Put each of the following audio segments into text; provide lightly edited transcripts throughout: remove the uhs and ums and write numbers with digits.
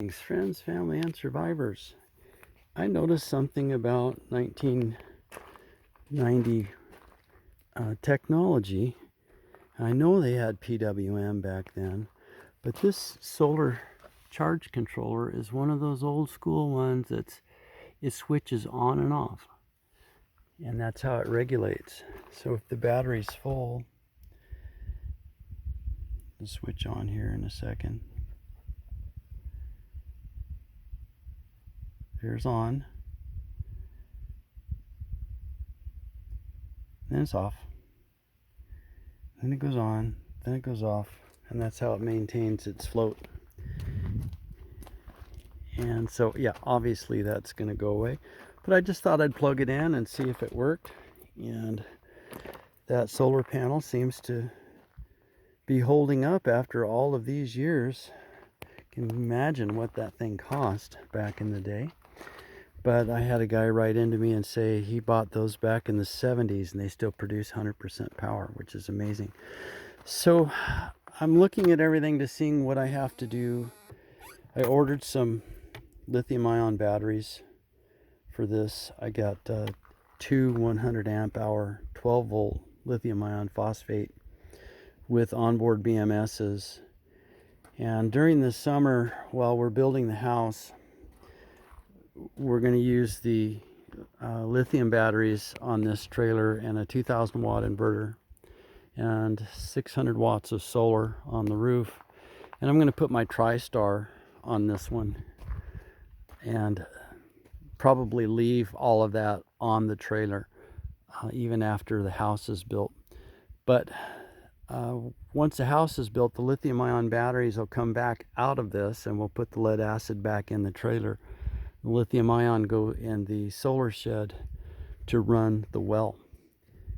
Thanks, friends, family, and survivors. I noticed something about 1990 technology. I know they had PWM back then, but this solar charge controller is one of those old school ones it switches on and off, and that's how it regulates. So if the battery's full, I'll switch on here in a second. Here's on. Then it's off. Then it goes on. Then it goes off. And that's how it maintains its float. And so, yeah, obviously that's going to go away. But I just thought I'd plug it in and see if it worked. And that solar panel seems to be holding up after all of these years. You can imagine what that thing cost back in the day. But I had a guy write into me and say he bought those back in the 70s and they still produce 100% power, which is amazing. So I'm looking at everything to seeing what I have to do. I ordered some lithium-ion batteries for this. I got two 100 amp hour 12 volt lithium-ion phosphate with onboard BMSs. And during the summer, while we're building the house, we're going to use the lithium batteries on this trailer and a 2,000 watt inverter and 600 watts of solar on the roof. And I'm going to put my TriStar on this one and probably leave all of that on the trailer even after the house is built. But once the house is built, the lithium-ion batteries will come back out of this and we'll put the lead acid back in the trailer. The lithium ion go in the solar shed to run the well.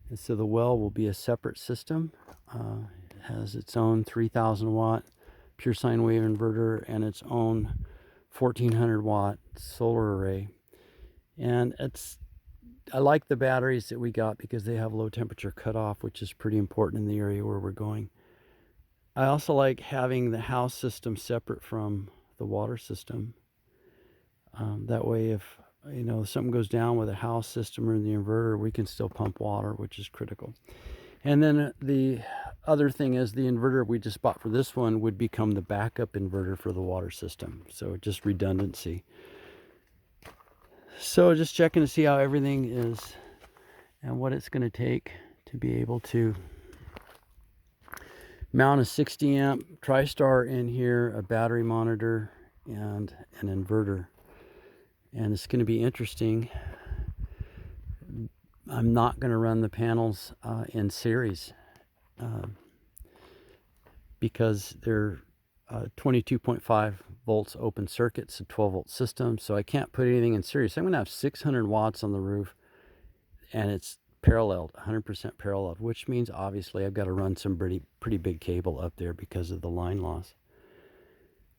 And so the well will be a separate system. It has its own 3,000 watt pure sine wave inverter and its own 1,400 watt solar array. And I like the batteries that we got because they have low temperature cutoff, which is pretty important in the area where we're going. I also like having the house system separate from the water system. That way, if something goes down with the house system or the inverter, we can still pump water, which is critical. And then the other thing is the inverter we just bought for this one would become the backup inverter for the water system. So just redundancy. So just checking to see how everything is and what it's going to take to be able to mount a 60 amp TriStar in here, a battery monitor, and an inverter. And it's going to be interesting. I'm not going to run the panels in series because they're 22.5 volts open circuits, a 12 volt system, so I can't put anything in series. So I'm going to have 600 watts on the roof, and it's paralleled, 100% paralleled, which means obviously I've got to run some pretty big cable up there because of the line loss.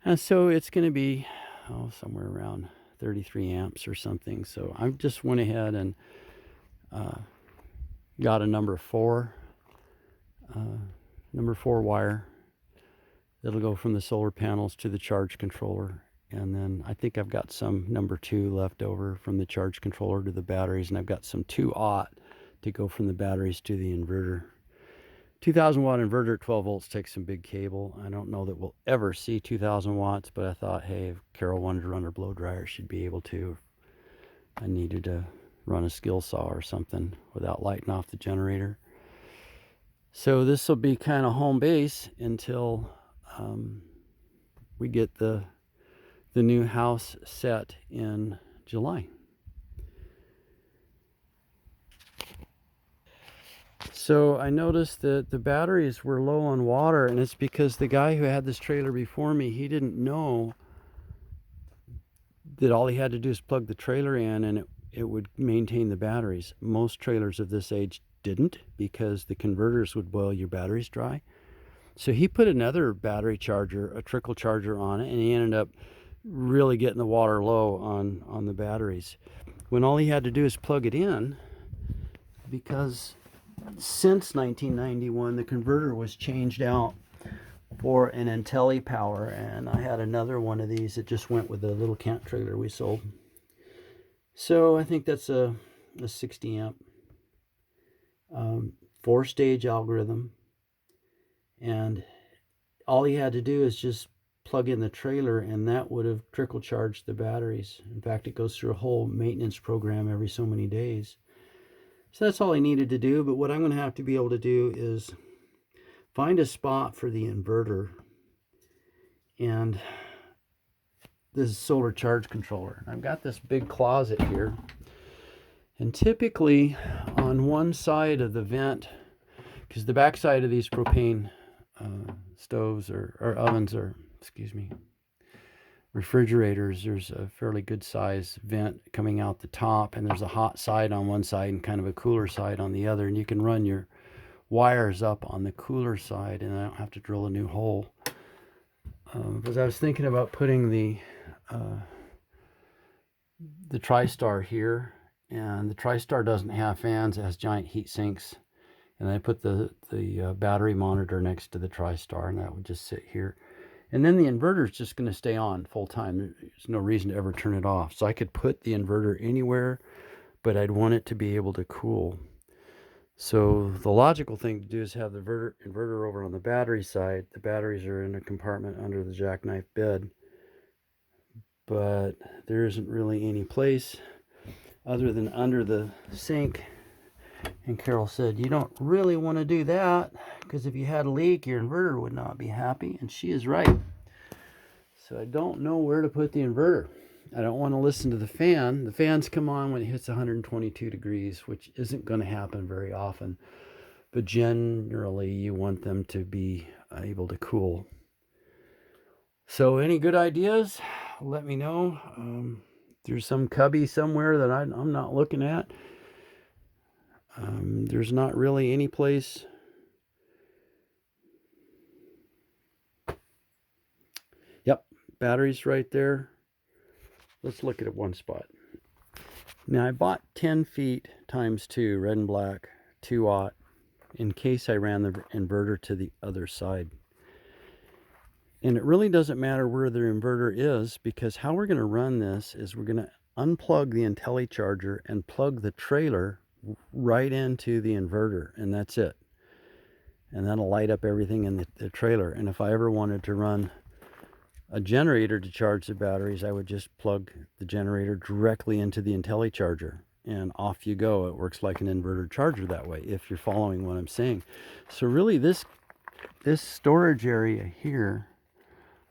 And so it's going to be somewhere around 33 amps or something. So I just went ahead and got a number 4 wire that'll go from the solar panels to the charge controller. And then I think I've got some number 2 left over from the charge controller to the batteries, and I've got some 2/0 to go from the batteries to the inverter. 2,000 watt inverter at 12 volts takes some big cable. I don't know that we'll ever see 2,000 watts, but I thought, hey, if Carol wanted to run her blow dryer, she'd be able to. I needed to run a skill saw or something without lighting off the generator. So this will be kind of home base until we get the new house set in July. So I noticed that the batteries were low on water, and it's because the guy who had this trailer before me, he didn't know that all he had to do is plug the trailer in and it would maintain the batteries. Most trailers of this age didn't, because the converters would boil your batteries dry. So he put another battery charger, a trickle charger on it, and he ended up really getting the water low on the batteries. When all he had to do is plug it in, because since 1991 the converter was changed out for an IntelliPower, and I had another one of these that just went with the little camp trailer we sold. So I think that's a 60 amp 4-stage algorithm, and all he had to do is just plug in the trailer, and that would have trickle charged the batteries. In fact, it goes through a whole maintenance program every so many days. So that's all I needed to do. But what I'm going to have to be able to do is find a spot for the inverter and this solar charge controller. I've got this big closet here, and typically on one side of the vent, because the back side of these propane stoves or ovens, or excuse me, refrigerators, there's a fairly good size vent coming out the top, and there's a hot side on one side and kind of a cooler side on the other, and you can run your wires up on the cooler side, and I don't have to drill a new hole. Because I was thinking about putting the TriStar here, and the TriStar doesn't have fans, it has giant heat sinks, and I put the battery monitor next to the TriStar, and that would just sit here. And then the inverter is just going to stay on full time. There's no reason to ever turn it off. So I could put the inverter anywhere, but I'd want it to be able to cool. So the logical thing to do is have the inverter over on the battery side. The batteries are in a compartment under the jackknife bed, but there isn't really any place other than under the sink. And Carol said, you don't really want to do that, because if you had a leak, your inverter would not be happy. And she is right. So I don't know where to put the inverter. I don't want to listen to the fan. The fans come on when it hits 122 degrees, which isn't going to happen very often. But generally, you want them to be able to cool. So any good ideas? Let me know. There's some cubby somewhere that I'm not looking at. There's not really any place. Yep, batteries right there. Let's look at one spot. Now I bought 10 feet times 2, red and black, 2-aught, in case I ran the inverter to the other side. And it really doesn't matter where the inverter is, because how we're going to run this is we're going to unplug the IntelliCharger and plug the trailer right into the inverter, and that's it. And that'll light up everything in the trailer. And if I ever wanted to run a generator to charge the batteries, I would just plug the generator directly into the IntelliCharger, and off you go. It works like an inverter charger that way, if you're following what I'm saying. So really, this storage area here,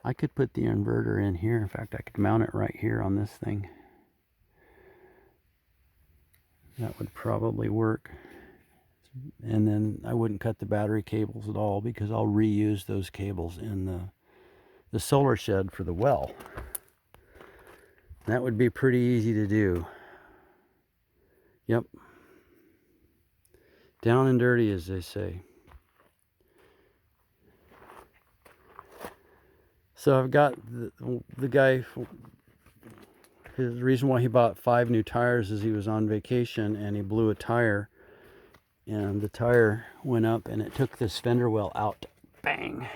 I could put the inverter in here. In fact, I could mount it right here on this thing. That would probably work. And then I wouldn't cut the battery cables at all, because I'll reuse those cables in the solar shed for the well. That would be pretty easy to do. Yep. Down and dirty, as they say. So I've got the guy, the reason why he bought 5 new tires is he was on vacation and he blew a tire, and the tire went up and it took this fender well out, bang,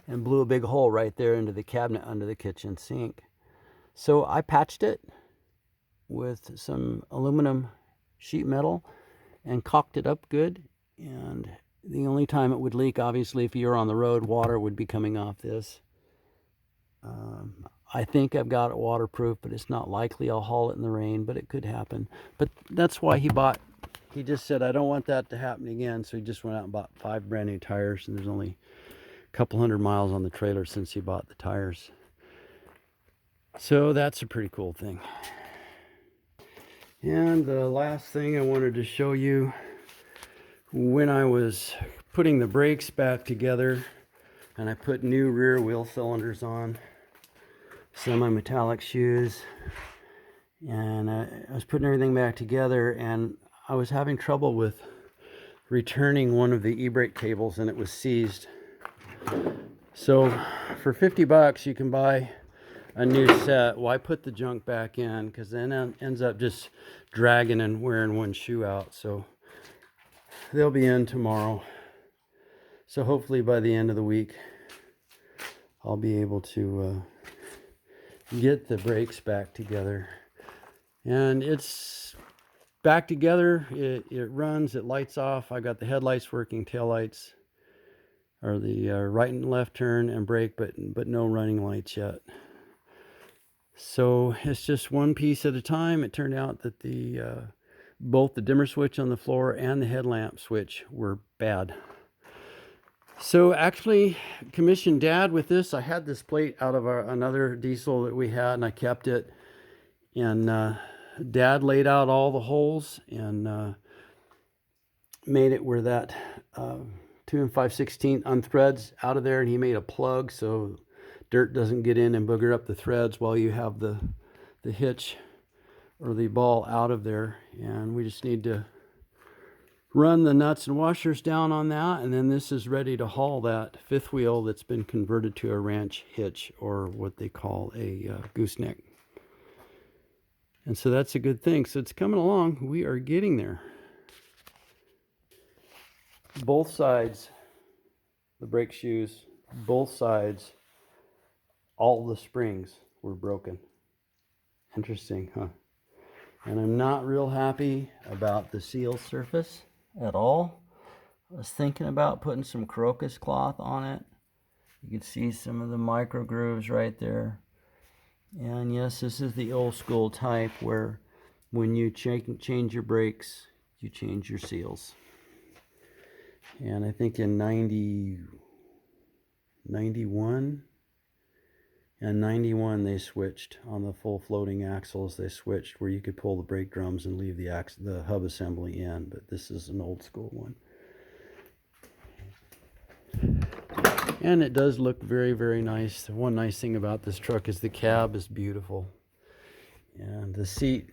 and blew a big hole right there into the cabinet under the kitchen sink. So I patched it with some aluminum sheet metal and caulked it up good. And the only time it would leak, obviously, if you're on the road, water would be coming off this. I think I've got it waterproof, but it's not likely I'll haul it in the rain, but it could happen. But that's why he just said, I don't want that to happen again. So he just went out and bought 5 brand new tires, and there's only a couple hundred miles on the trailer since he bought the tires. So that's a pretty cool thing. And the last thing I wanted to show you, when I was putting the brakes back together and I put new rear wheel cylinders on, semi-metallic shoes, and I was putting everything back together, and I was having trouble with returning one of the e-brake cables, and it was seized. So for 50 bucks you can buy a new set. Why put the junk back in? Because then it ends up just dragging and wearing one shoe out. So they'll be in tomorrow. So hopefully by the end of the week I'll be able to get the brakes back together. And it's back together. It runs, it lights off. I got the headlights working, tail lights, or the right and left turn and brake, but no running lights yet. So it's just one piece at a time. It turned out that both the dimmer switch on the floor and the headlamp switch were bad. So actually commissioned Dad with this. I had this plate out of another diesel that we had, and I kept it. And Dad laid out all the holes and made it where that 2 5/16 unthreads out of there, and he made a plug so dirt doesn't get in and booger up the threads while you have the hitch or the ball out of there. And we just need to run the nuts and washers down on that, and then this is ready to haul that fifth wheel that's been converted to a ranch hitch, or what they call a gooseneck. And so that's a good thing. So it's coming along. We are getting there. Both sides, the brake shoes, both sides, all the springs were broken. Interesting, huh? And I'm not real happy about the seal surface at all. I was thinking about putting some crocus cloth on it. You can see some of the micro grooves right there. And yes, this is the old school type where when you change your brakes, you change your seals. And I think in 91 and 91 they switched on the full floating axles. They switched where you could pull the brake drums and leave the hub assembly in, but this is an old school one. And it does look very, very nice. The one nice thing about this truck is the cab is beautiful. And the seat,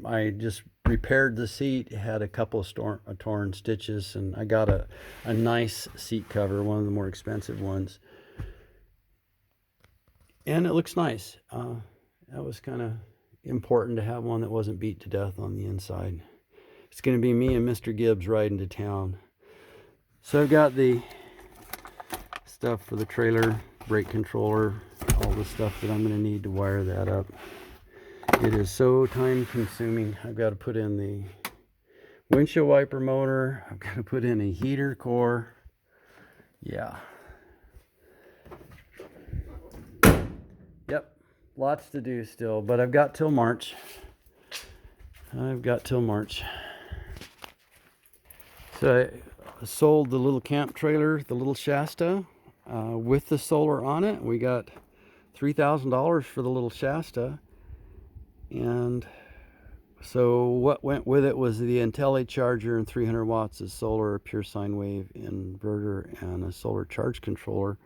I just repaired the seat. It had a couple of torn stitches, and I got a nice seat cover, one of the more expensive ones. And it looks nice. That was kind of important to have one that wasn't beat to death on the inside. It's going to be me and Mr. Gibbs riding to town. So I've got the stuff for the trailer, brake controller, all the stuff that I'm going to need to wire that up. It is so time consuming. I've got to put in the windshield wiper motor. I've got to put in a heater core. Yeah. Yep. Lots to do still, but I've got till March. So I sold the little camp trailer, the little Shasta, with the solar on it. We got $3,000 for the little Shasta. And so what went with it was the IntelliCharger and 300 watts of solar, a pure sine wave inverter, and a solar charge controller,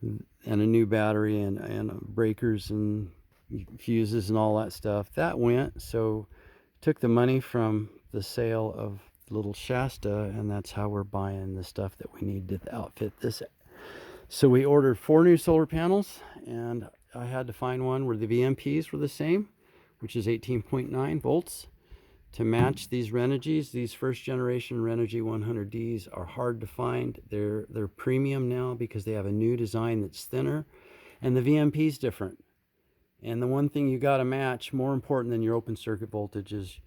and a new battery, and breakers and fuses and all that stuff. That went. So took the money from the sale of little Shasta, and that's how we're buying the stuff that we need to outfit this. So we ordered 4 new solar panels, and I had to find one where the VMPs were the same, which is 18.9 volts, to match these Renogy's. These first generation Renogy 100Ds are hard to find. They're premium now because they have a new design that's thinner, and the VMP is different. And the one thing you got to match, more important than your open circuit voltage, is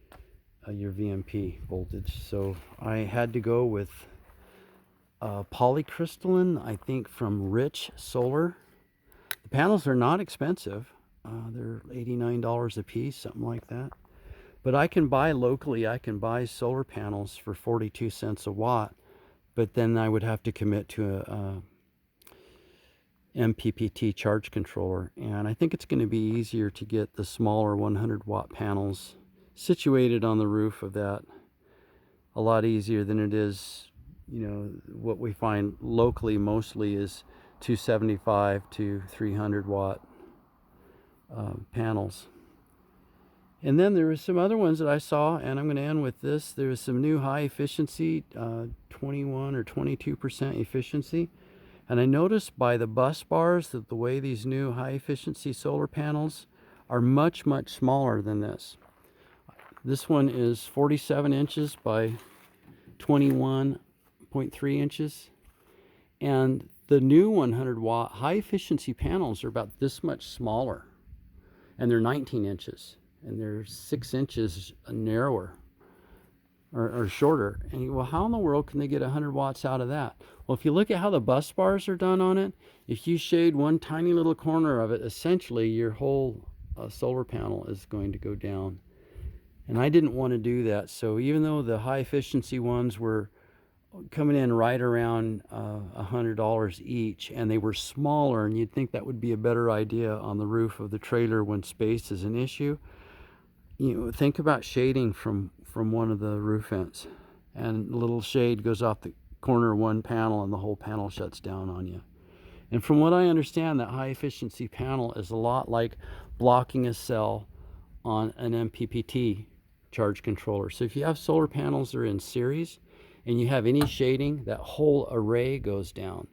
your VMP voltage. So I had to go with polycrystalline, I think from Rich Solar. The panels are not expensive. They're $89 a piece, something like that. But I can buy locally, I can buy solar panels for 42 cents a watt, but then I would have to commit to a MPPT charge controller. And I think it's going to be easier to get the smaller 100 watt panels situated on the roof of that a lot easier than it is, what we find locally mostly is 275 to 300 watt panels. And then there were some other ones that I saw, and I'm going to end with this. There was some new high efficiency, 21 or 22% efficiency. And I noticed by the bus bars that the way these new high efficiency solar panels are much, much smaller than this. This one is 47 inches by 21.3 inches. And The new 100 watt high efficiency panels are about this much smaller, and they're 19 inches, and they're 6 inches narrower or shorter. And you go, well, how in the world can they get 100 watts out of that? Well, if you look at how the bus bars are done on it, if you shade one tiny little corner of it, essentially your whole solar panel is going to go down. And I didn't want to do that. So even though the high efficiency ones were coming in right around $100 each, and they were smaller, and you'd think that would be a better idea on the roof of the trailer when space is an issue, you know, think about shading from one of the roof vents, and a little shade goes off the corner of one panel and the whole panel shuts down on you. And from what I understand, that high efficiency panel is a lot like blocking a cell on an MPPT charge controller. So if you have solar panels that are in series and you have any shading, that whole array goes down.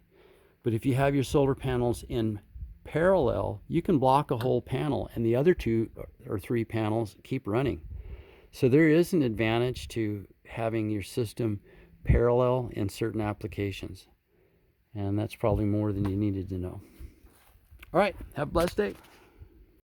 But if you have your solar panels in parallel, you can block a whole panel and the other 2 or 3 panels keep running. So there is an advantage to having your system parallel in certain applications. And that's probably more than you needed to know. All right, have a blessed day.